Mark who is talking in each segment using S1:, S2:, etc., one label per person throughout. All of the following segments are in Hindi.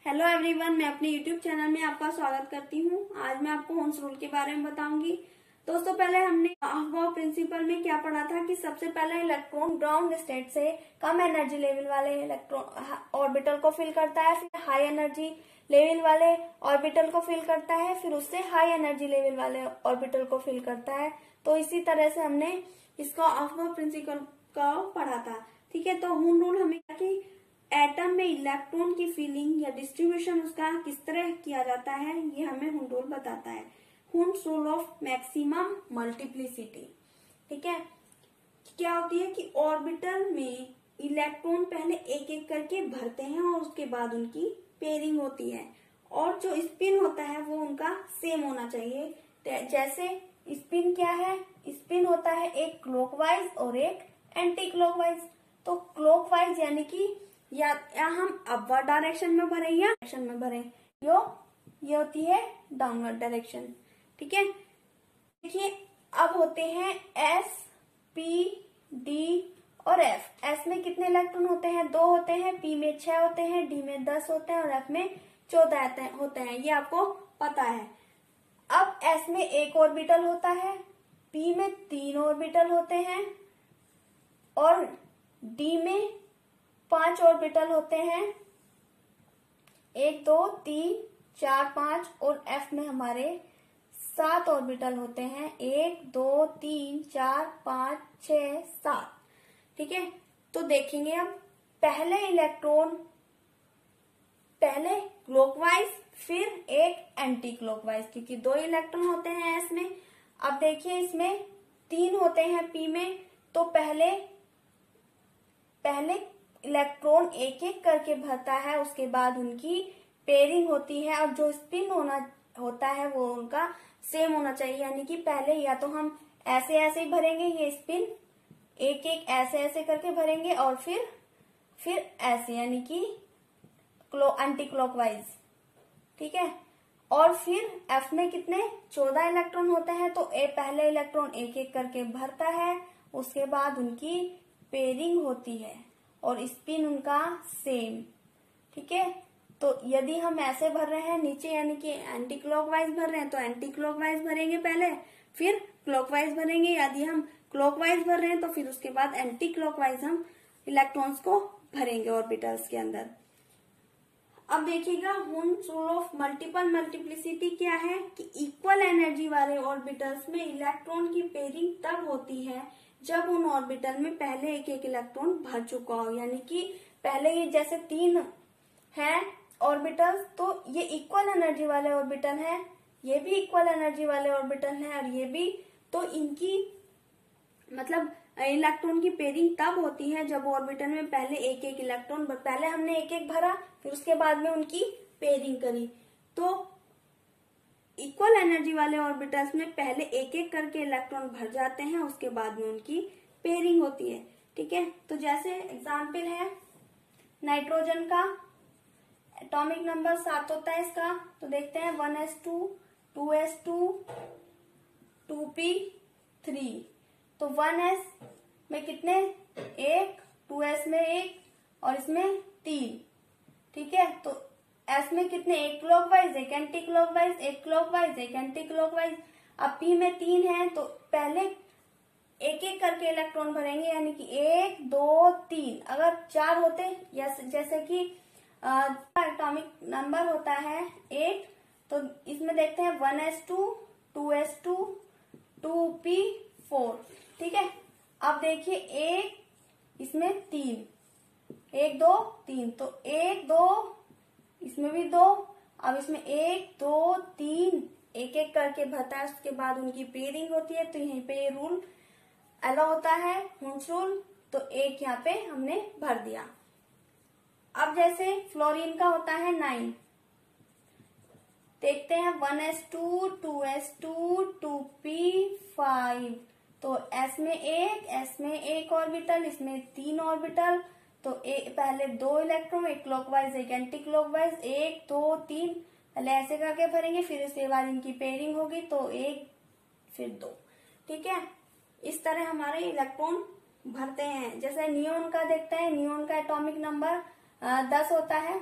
S1: हेलो एवरीवन, मैं अपने यूट्यूब चैनल में आपका स्वागत करती हूँ। आज मैं आपको होन्स रूल के बारे में बताऊंगी। दोस्तों, पहले हमने अफबाउ प्रिंसिपल में क्या पढ़ा था कि सबसे पहले इलेक्ट्रॉन ग्राउंड स्टेट से कम एनर्जी लेवल वाले इलेक्ट्रॉन ऑर्बिटल को फिल करता है, फिर हाई एनर्जी लेवल वाले ऑर्बिटल को फिल करता है, फिर उससे हाई एनर्जी लेवल वाले ऑर्बिटल को फिल करता है। तो इसी तरह से हमने इसको अफबाउ प्रिंसिपल का पढ़ा था। ठीक है, तो होन्स रूल हमें कि एटम में इलेक्ट्रॉन की फिलिंग या डिस्ट्रीब्यूशन उसका किस तरह किया जाता है, ये हमें होन्स रूल बताता है। होन्स रूल ऑफ मैक्सिमम मल्टीप्लिसिटी। ठीक है, क्या होती है कि ऑर्बिटल में इलेक्ट्रॉन पहले एक एक करके भरते हैं और उसके बाद उनकी पेयरिंग होती है, और जो स्पिन होता है वो उनका सेम होना चाहिए। जैसे स्पिन क्या है, स्पिन होता है एक क्लॉकवाइज और एक एंटी क्लॉकवाइज। तो क्लॉकवाइज यानी कि या हम अपवर्ड डायरेक्शन में भरें या डायरेक्शन में भरें, ये होती है डाउनवर्ड डायरेक्शन। ठीक है, देखिए अब होते हैं एस, पी, डी और एफ। एस में कितने इलेक्ट्रॉन होते हैं? 2 होते हैं, पी में 6 होते हैं, डी में 10 होते हैं और एफ में 14 होते हैं। ये आपको पता है। अब एस में एक ऑर्बिटल होता है, पी में 3 ऑर्बिटल होते हैं और डी में 5 ऑर्बिटल होते हैं। 1 2 3 4 5 और एफ में हमारे 7 ऑर्बिटल होते हैं। 1 2 3 4 5 6 7। ठीक है, तो देखेंगे अब पहले इलेक्ट्रॉन पहले क्लॉकवाइज फिर एक एंटी क्लॉकवाइज, क्योंकि 2 इलेक्ट्रॉन होते हैं एस में। अब देखिए इसमें 3 होते हैं पी में, तो पहले इलेक्ट्रॉन एक एक करके भरता है, उसके बाद उनकी पेयरिंग होती है और जो स्पिन होता है वो उनका सेम होना चाहिए। यानी कि पहले या तो हम ऐसे ऐसे ही भरेंगे, ये स्पिन एक एक ऐसे ऐसे करके भरेंगे और फिर ऐसे, यानी कि एंटी क्लॉकवाइज। ठीक है, और फिर एफ में कितने 14 इलेक्ट्रॉन होते हैं, तो पहले इलेक्ट्रॉन एक एक करके भरता है, उसके बाद उनकी पेयरिंग होती है और स्पिन उनका सेम। ठीक है, तो यदि हम ऐसे भर रहे हैं नीचे, यानी कि एंटी क्लॉकवाइज भर रहे हैं, तो एंटी क्लॉकवाइज भरेंगे पहले, फिर क्लॉकवाइज भरेंगे। यदि हम क्लॉकवाइज भर रहे हैं तो फिर उसके बाद एंटी क्लॉकवाइज हम इलेक्ट्रॉन्स को भरेंगे ऑर्बिटल्स के अंदर। अब देखिएगा होन्स रूल ऑफ मल्टीपल मल्टीप्लिसिटी क्या है कि इक्वल एनर्जी वाले ऑर्बिटल्स में इलेक्ट्रॉन की पेयरिंग तब होती है जब उन ऑर्बिटल में पहले एक एक इलेक्ट्रॉन भर चुका हो। यानी कि पहले ये जैसे 3 हैं ऑर्बिटल्स, तो ये इक्वल एनर्जी वाले ऑर्बिटल हैं, ये भी इक्वल एनर्जी वाले ऑर्बिटल हैं और ये भी। तो इनकी मतलब इलेक्ट्रॉन की पेयरिंग तब होती है जब ऑर्बिटल में पहले एक एक इलेक्ट्रॉन, पहले हमने एक एक भरा फिर उसके बाद में उनकी पेयरिंग करी। तो इक्वल एनर्जी वाले ऑर्बिटल्स में पहले एक एक करके इलेक्ट्रॉन भर जाते हैं, उसके बाद में उनकी पेयरिंग होती है। ठीक है, तो जैसे एग्जाम्पल है नाइट्रोजन का एटॉमिक नंबर 7 होता है इसका, तो देखते हैं 1s2 2s2 2p3। तो 1s में कितने 1, 2s में 1 और इसमें 3। ठीक है, तो एस में कितने एक क्लॉकवाइज एक एंटी क्लॉकवाइज, एक क्लॉकवाइज एक एंटी क्लॉकवाइज। अब पी में 3 है, तो पहले एक एक करके इलेक्ट्रॉन भरेंगे, यानी कि 1 2 3। अगर 4 होते या जैसे कि एटॉमिक नंबर होता है 8, तो इसमें देखते हैं 1s2 2s2 2p4। ठीक है, अब देखिए एक इसमें 3 1 2 3, तो 1 2 इसमें भी 2। अब इसमें 1 2 3 एक एक करके भरता है, उसके बाद उनकी पेयरिंग होती है। तो यहीं पे ये रूल अलाउ होता है, होन्स रूल। तो एक यहाँ पे हमने भर दिया। अब जैसे फ्लोरीन का होता है 9, देखते हैं 1s2 2s2 2p5। तो एस में एक ऑर्बिटल, इसमें 3 ऑर्बिटल, तो पहले 2 इलेक्ट्रॉन एक क्लॉकवाइज एक एंटी क्लॉकवाइज, 1 2 3 पहले ऐसे करके भरेंगे, फिर उसके बाद इनकी पेयरिंग होगी, तो 1 फिर 2। ठीक है, इस तरह हमारे इलेक्ट्रॉन भरते हैं। जैसे नियोन का देखते हैं, नियोन का एटॉमिक नंबर 10 होता है,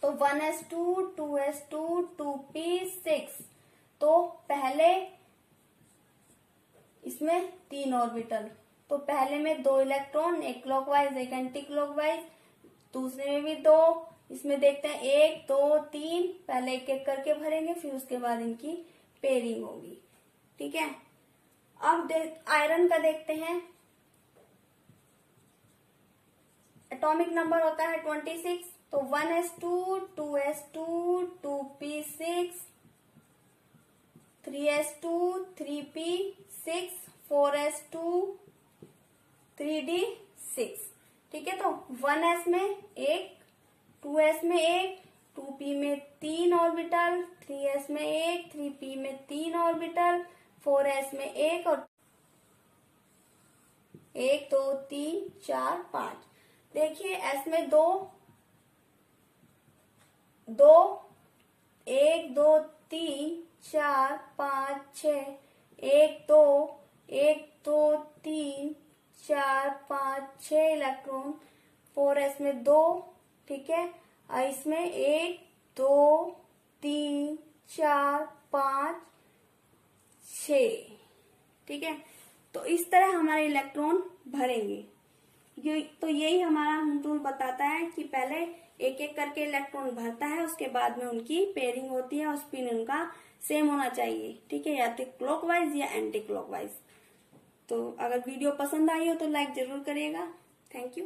S1: तो 1s2 2s2 2p6। तो पहले इसमें 3 ऑर्बिटल, तो पहले में 2 इलेक्ट्रॉन, एक क्लॉकवाइज एक एंटी क्लॉकवाइज, दूसरे में भी 2। इसमें देखते हैं 1 2 3, पहले एक एक करके भरेंगे, फिर उसके बाद इनकी पेयरिंग होगी। ठीक है, अब आयरन का देखते हैं। एटॉमिक नंबर होता है 26, तो 1s2 2s2 2p6 3s2 3p6 4s2 3d6। ठीक है, तो 1s में 1, 2s में 1, 2p में 3 ऑर्बिटल, 3s में 1, 3p में 3 ऑर्बिटल, 4s में 1 और 1 2 3 4 5। देखिए s में 2 2 1 2 3 4 5 6 1 2 1 2 3 4 5 6 इलेक्ट्रॉन, 4s में 2। ठीक है, और इसमें 1 2 3 4 5 6। ठीक है, तो इस तरह हमारे इलेक्ट्रॉन भरेंगे। तो यही हमारा रूल बताता है कि पहले एक एक करके इलेक्ट्रॉन भरता है, उसके बाद में उनकी पेयरिंग होती है और स्पिन उनका सेम होना चाहिए। ठीक है, या तो क्लॉकवाइज या एंटी क्लॉकवाइज। तो अगर वीडियो पसंद आई हो तो लाइक जरूर करिएगा। Thank you.